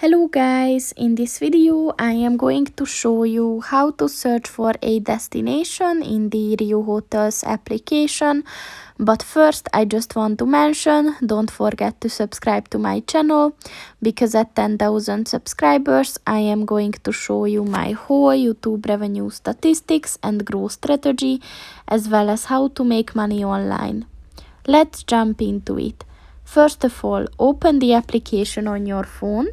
Hello guys, in this video I am going to show you how to search for a destination in the Rio Hotels application. But first I just want to mention, don't forget to subscribe to my channel, because at 10,000 subscribers I am going to show you my whole YouTube revenue statistics and growth strategy, as well as how to make money online. Let's jump into it. First of all, open the application on your phone.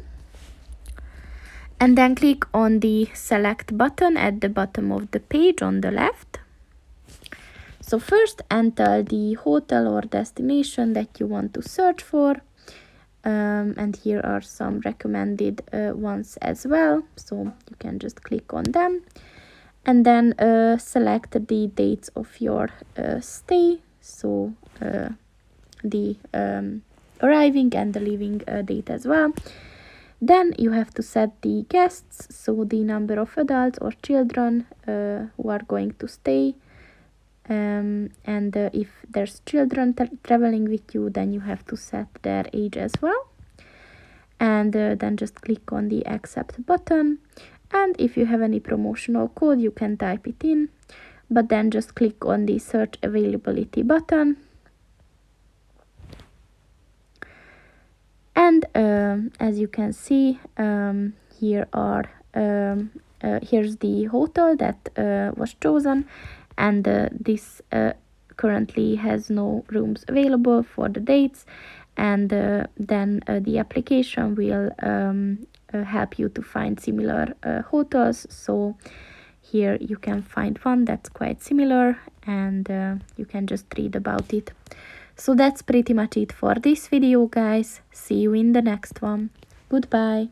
And then click on the select button at the bottom of the page on the left. So first enter the hotel or destination that you want to search for. And here are some recommended ones as well. So you can just click on them. And then select the dates of your stay. So the arriving and the leaving date as well. Then you have to set the guests, so the number of adults or children who are going to stay. And if there's children traveling with you, then you have to set their age as well. And then just click on the accept button. And if you have any promotional code, you can type it in. But then just click on the search availability button. And as you can see, here's the hotel that was chosen, and this currently has no rooms available for the dates. And then the application will help you to find similar hotels. So here you can find one that's quite similar, and you can just read about it. So that's pretty much it for this video, guys. See you in the next one. Goodbye.